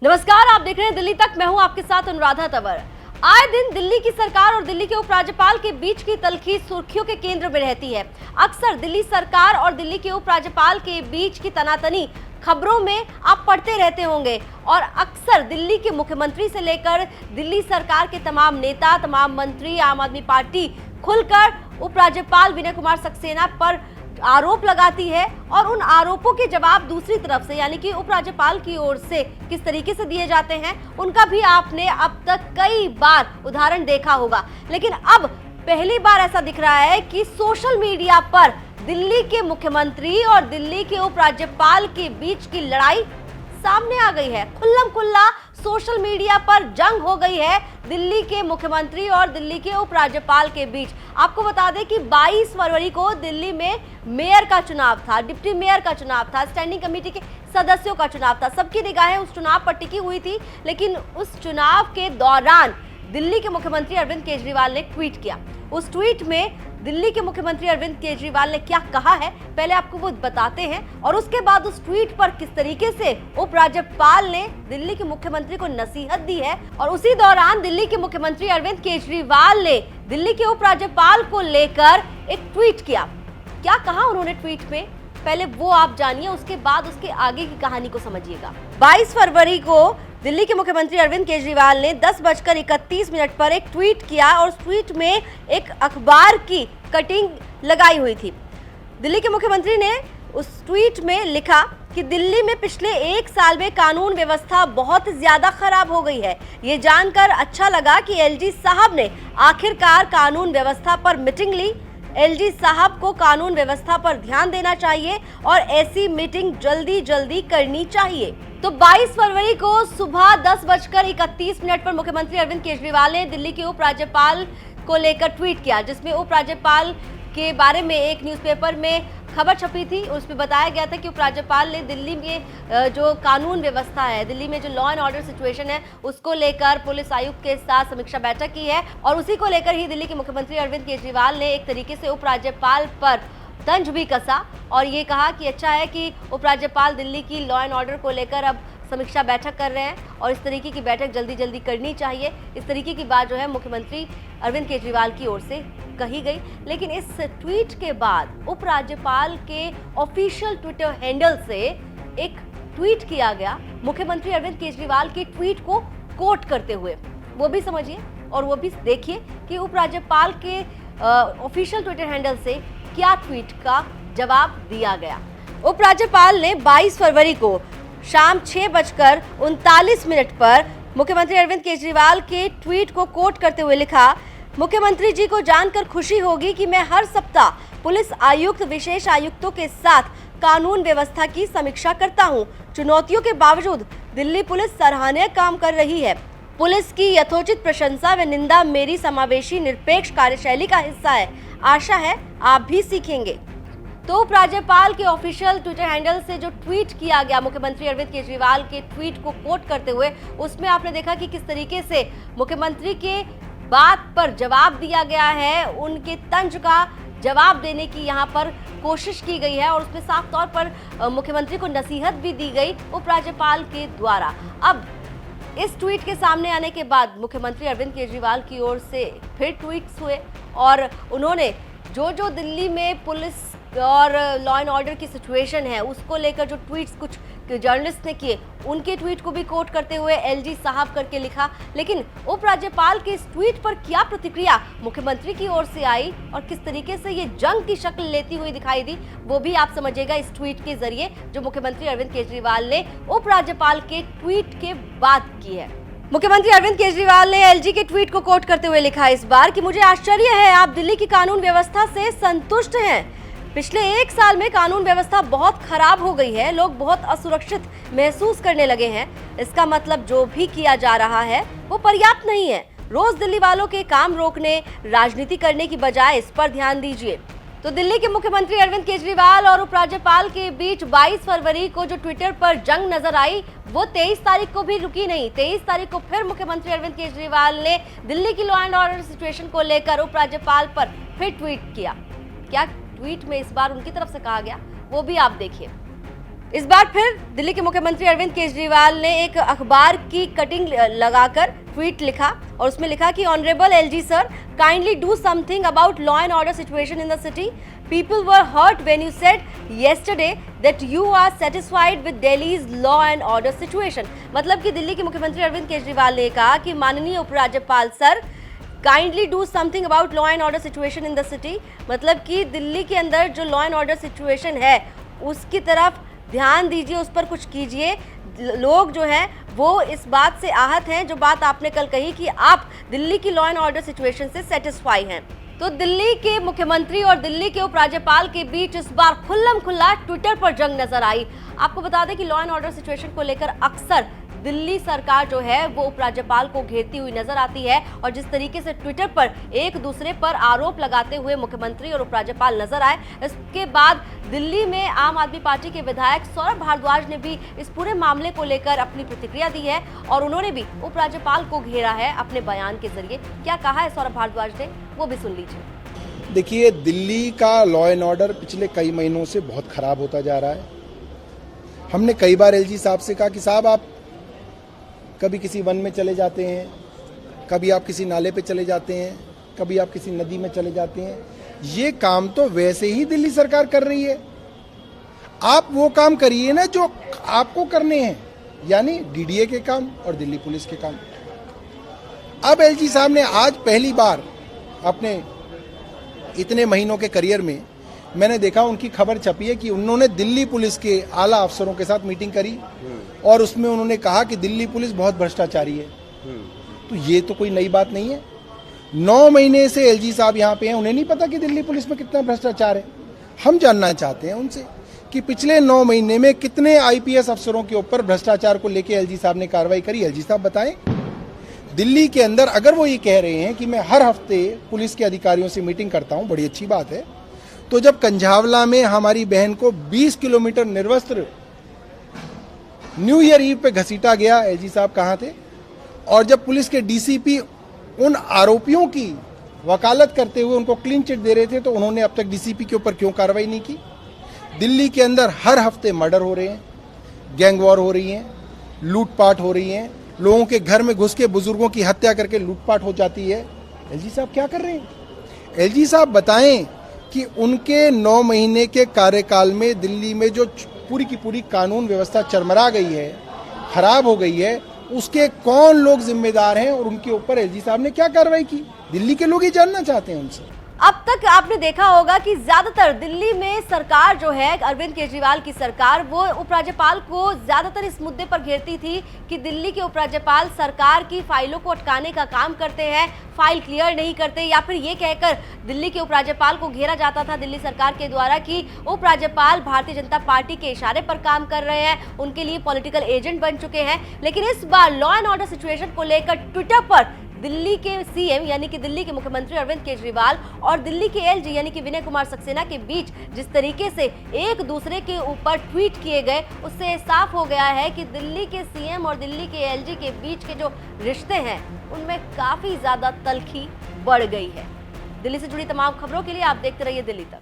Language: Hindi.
नमस्कार, आप देख रहे हैं दिल्ली तक। मैं हूं आपके साथ अनुराधा तंवर। आए दिन दिल्ली की सरकार और दिल्ली के उपराज्यपाल के बीच की तल्खी सुर्खियों के केंद्र में रहती है। अक्सर दिल्ली सरकार और दिल्ली के उपराज्यपाल के बीच की तनातनी खबरों में आप पढ़ते रहते होंगे और अक्सर दिल्ली के मुख्यमंत्री से लेकर दिल्ली सरकार के तमाम नेता, तमाम मंत्री, आम आदमी पार्टी खुलकर उपराज्यपाल विनय कुमार सक्सेना पर आरोप लगाती है और उन आरोपों के जवाब दूसरी तरफ से यानी कि उपराज्यपाल की ओर से किस तरीके से दिए जाते हैं उनका भी आपने अब तक कई बार उदाहरण देखा होगा। लेकिन अब पहली बार ऐसा दिख रहा है कि सोशल मीडिया पर दिल्ली के मुख्यमंत्री और दिल्ली के उपराज्यपाल के बीच की लड़ाई सामने आ गई है। खुल्लम खुल्ला सोशल मीडिया पर जंग हो गई है दिल्ली के मुख्यमंत्री और दिल्ली के उपराज्यपाल के बीच। आपको बता दें कि 22 फरवरी को दिल्ली में मेयर का चुनाव था, डिप्टी मेयर का चुनाव था, स्टैंडिंग कमेटी के सदस्यों का चुनाव था। सबकी निगाहें उस चुनाव पर टिकी हुई थी। लेकिन उस चुनाव के दौरान दिल्ली के मुख्यमंत्री अरविंद केजरीवाल ने ट्वीट किया। उस ट्वीट में दिल्ली के मुख्यमंत्री अरविंद केजरीवाल ने क्या कहा है पहले आपको वो बताते हैं और उसके बाद उस ट्वीट पर किस तरीके से उपराज्यपाल ने दिल्ली के मुख्यमंत्री को नसीहत दी है। और उसी दौरान दिल्ली के मुख्यमंत्री अरविंद केजरीवाल ने दिल्ली के उपराज्यपाल को लेकर एक ट्वीट किया। क्या कहा उन्होंने ट्वीट में, पहले वो आप जानिए, उसके बाद उसके आगे की कहानी को समझिएगा। 22 फरवरी को दिल्ली के मुख्यमंत्री अरविंद केजरीवाल ने 10:31 पर एक ट्वीट किया और उस ट्वीट में एक अखबार की कटिंग लगाई हुई थी। दिल्ली के मुख्यमंत्री ने उस ट्वीट में लिखा कि दिल्ली में पिछले 1 साल में कानून व्यवस्था बहुत ज्यादा खराब हो गई है। ये जानकर अच्छा लगा कि एलजी साहब ने आखिरकार कानून व्यवस्था पर मीटिंग ली। एलजी साहब को कानून व्यवस्था पर ध्यान देना चाहिए और ऐसी मीटिंग जल्दी करनी चाहिए। तो 22 फरवरी को सुबह 10:31 पर मुख्यमंत्री अरविंद केजरीवाल ने दिल्ली के उपराज्यपाल को लेकर ट्वीट किया, जिसमें उपराज्यपाल के बारे में एक न्यूज़पेपर में खबर छपी थी। उसमें बताया गया था कि उपराज्यपाल ने दिल्ली में जो कानून व्यवस्था है, दिल्ली में जो लॉ एंड ऑर्डर सिचुएशन है, उसको लेकर पुलिस आयुक्त के साथ समीक्षा बैठक की है और उसी को लेकर ही दिल्ली के मुख्यमंत्री अरविंद केजरीवाल ने एक तरीके से उपराज्यपाल पर तंज भी कसा और ये कहा कि अच्छा है कि उपराज्यपाल दिल्ली की लॉ एंड ऑर्डर को लेकर अब समीक्षा बैठक कर रहे हैं और इस तरीके की बैठक जल्दी करनी चाहिए। इस तरीके की बात जो है मुख्यमंत्री अरविंद केजरीवाल की ओर से कही गई। लेकिन इस ट्वीट के बाद उपराज्यपाल के ऑफिशियल ट्विटर हैंडल से एक ट्वीट किया गया मुख्यमंत्री अरविंद केजरीवाल के ट्वीट को कोट करते हुए। वो भी समझिए और वो भी देखिए कि उपराज्यपाल के ऑफिशियल ट्विटर हैंडल से क्या ट्वीट का जवाब दिया गया। उपराज्यपाल ने 22 फरवरी को शाम 6:39 पर मुख्यमंत्री अरविंद केजरीवाल के ट्वीट को कोट करते हुए लिखा, मुख्यमंत्री जी को जानकर खुशी होगी कि मैं हर सप्ताह पुलिस आयुक्त, विशेष आयुक्तों के साथ कानून व्यवस्था की समीक्षा करता हूं। चुनौतियों के बावजूद दिल्ली पुलिस सराहनीय काम कर रही है। पुलिस की यथोचित प्रशंसा व निंदा मेरी समावेशी निरपेक्ष कार्यशैली का हिस्सा है। आशा है आप भी सीखेंगे। तो उपराज्यपाल के ऑफिशियल ट्विटर हैंडल से जो ट्वीट किया गया मुख्यमंत्री अरविंद केजरीवाल के ट्वीट को कोट करते हुए, उसमें आपने देखा कि किस तरीके से मुख्यमंत्री के बात पर जवाब दिया गया है, उनके तंज का जवाब देने की यहाँ पर कोशिश की गई है और उसमें साफ तौर पर मुख्यमंत्री को नसीहत भी दी गई उपराज्यपाल के द्वारा। अब इस ट्वीट के सामने आने के बाद मुख्यमंत्री अरविंद केजरीवाल की ओर से फिर ट्वीट्स हुए और उन्होंने जो दिल्ली में पुलिस और लॉ एंड ऑर्डर की सिचुएशन है उसको लेकर जो ट्वीट्स कुछ जर्नलिस्ट ने किए, उनके ट्वीट को भी कोट करते हुए एलजी साहब करके लिखा। लेकिन उपराज्यपाल के इस ट्वीट पर क्या प्रतिक्रिया मुख्यमंत्री की ओर से आई और किस तरीके से ये जंग की शक्ल लेती हुई दिखाई दी, वो भी आप समझिएगा इस ट्वीट के जरिए जो मुख्यमंत्री अरविंद केजरीवाल ने उपराज्यपाल के ट्वीट के बाद की है। मुख्यमंत्री अरविंद केजरीवाल ने एलजी के ट्वीट को कोट करते हुए लिखा इस बार कि मुझे आश्चर्य है आप दिल्ली की कानून व्यवस्था से संतुष्ट हैं। पिछले 1 साल में कानून व्यवस्था बहुत खराब हो गई है। लोग बहुत असुरक्षित महसूस करने लगे हैं। इसका मतलब जो भी किया जा रहा है वो पर्याप्त नहीं है। रोज दिल्ली वालों के काम रोकने, राजनीति करने की बजाय इस पर ध्यान दीजिए। तो दिल्ली के मुख्यमंत्री अरविंद केजरीवाल और उपराज्यपाल के बीच 22 फरवरी को जो ट्विटर पर जंग नजर आई वो 23 तारीख को भी रुकी नहीं। 23 तारीख को फिर मुख्यमंत्री अरविंद केजरीवाल ने दिल्ली की लॉ एंड ऑर्डर सिचुएशन को लेकर उपराज्यपाल पर फिर ट्वीट किया। क्या ट्वीट में इस बार उनकी तरफ से कहा गया वो भी आप देखिए। इस बार फिर दिल्ली के मुख्यमंत्री अरविंद केजरीवाल ने एक अखबार की कटिंग लगाकर ट्वीट लिखा और उसमें लिखा कि honourable LG sir, kindly do something about law and order situation in the city. People were hurt when you said yesterday that you are satisfied with Delhi's law and order situation. मतलब कि दिल्ली के मुख्यमंत्री अरविंद केजरीवाल ने कहा कि माननीय उपराज्यपाल sir, kindly do something about law and order situation in the city. मतलब कि दिल्ली के अंदर जो लॉ एंड ऑर्डर सिचुएशन है उसकी तरफ ध्यान दीजिए, उस पर कुछ कीजिए. लोग जो हैं वो इस बात से आहत हैं, जो बात आपने कल कही कि आप दिल्ली की लॉ एंड ऑर्डर सिचुएशन से सेटिस्फाई हैं. तो दिल्ली के मुख्यमंत्री और दिल्ली के उपराज्यपाल के बीच इस बार खुल्लम खुल्ला ट्विटर पर जंग नजर आई. आपको बता दें कि लॉ एंड ऑर्डर सिचुएशन को लेकर अक्सर दिल्ली सरकार जो है वो उपराज्यपाल को घेरती हुई नजर आती है और जिस तरीके से ट्विटर पर एक दूसरे पर आरोप लगाते हुए मुख्यमंत्री और उपराज्यपाल नजर आए, इसके बाद दिल्ली में आम आदमी पार्टी के विधायक सौरभ भारद्वाज ने भी इस पूरे मामले को लेकर अपनी प्रतिक्रिया दी है और उन्होंने भी उपराज्यपाल को घेरा है अपने बयान के जरिए. क्या कहा है सौरभ भारद्वाज ने, वो भी सुन लीजिए. देखिए, दिल्ली का लॉ एंड ऑर्डर पिछले कई महीनों से बहुत खराब होता जा रहा है. हमने कई बार एलजी साहब से कहा कि साहब आप कभी किसी वन में चले जाते हैं, कभी आप किसी नाले पे चले जाते हैं, कभी आप किसी नदी में चले जाते हैं. ये काम तो वैसे ही दिल्ली सरकार कर रही है. आप वो काम करिए ना जो आपको करने हैं, यानी डीडीए के काम और दिल्ली पुलिस के काम. अब एलजी साहब ने आज पहली बार अपने इतने महीनों के करियर में मैंने देखा, उनकी खबर छपी है कि उन्होंने दिल्ली पुलिस के आला अफसरों के साथ मीटिंग करी और उसमें उन्होंने कहा कि दिल्ली पुलिस बहुत भ्रष्टाचारी है. तो ये तो कोई नई बात नहीं है. 9 महीने से एलजी साहब यहाँ पे हैं, उन्हें नहीं पता कि दिल्ली पुलिस में कितना भ्रष्टाचार है. हम जानना चाहते हैं उनसे कि पिछले 9 महीने में कितने आईपीएस अफसरों के ऊपर भ्रष्टाचार को लेकर एलजी साहब ने कार्रवाई करी. एलजी साहब बताएं. दिल्ली के अंदर अगर वो ये कह रहे हैं कि मैं हर हफ्ते पुलिस के अधिकारियों से मीटिंग करता हूं, बड़ी अच्छी बात है. तो जब कंझावला में हमारी बहन को 20 किलोमीटर निर्वस्त्र न्यू ईयर ईव पे घसीटा गया, एलजी साहब कहाँ थे? और जब पुलिस के डीसीपी उन आरोपियों की वकालत करते हुए उनको क्लीन चिट दे रहे थे, तो उन्होंने अब तक डीसीपी के ऊपर क्यों कार्रवाई नहीं की? दिल्ली के अंदर हर हफ्ते मर्डर हो रहे हैं, गैंग वॉर हो रही हैं, लूटपाट हो रही हैं, लोगों के घर में घुस के बुजुर्गों की हत्या करके लूटपाट हो जाती है. एलजी साहब क्या कर रहे हैं? एलजी साहब बताएं कि उनके 9 महीने के कार्यकाल में दिल्ली में जो पूरी की पूरी कानून व्यवस्था चरमरा गई है, खराब हो गई है, उसके कौन लोग जिम्मेदार हैं और उनके ऊपर एलजी साहब ने क्या कार्रवाई की? दिल्ली के लोग ही जानना चाहते हैं उनसे. अब तक आपने देखा होगा कि ज्यादातर दिल्ली में सरकार जो है, अरविंद केजरीवाल की सरकार, वो उपराज्यपाल को ज्यादातर इस मुद्दे पर घेरती थी कि दिल्ली के उपराज्यपाल सरकार की फाइलों को अटकाने का काम करते हैं, फाइल क्लियर नहीं करते, या फिर ये कहकर दिल्ली के उपराज्यपाल को घेरा जाता था दिल्ली सरकार के द्वारा कि उपराज्यपाल भारतीय जनता पार्टी के इशारे पर काम कर रहे हैं, उनके लिए पॉलिटिकल एजेंट बन चुके हैं. लेकिन इस बार लॉ एंड ऑर्डर सिचुएशन को लेकर ट्विटर पर दिल्ली के सीएम यानी कि दिल्ली के मुख्यमंत्री अरविंद केजरीवाल और दिल्ली के एलजी यानी कि विनय कुमार सक्सेना के बीच जिस तरीके से एक दूसरे के ऊपर ट्वीट किए गए, उससे साफ हो गया है कि दिल्ली के सीएम और दिल्ली के एलजी के बीच के जो रिश्ते हैं उनमें काफी ज्यादा तल्खी बढ़ गई है. दिल्ली से जुड़ी तमाम खबरों के लिए आप देखते रहिए दिल्ली तक.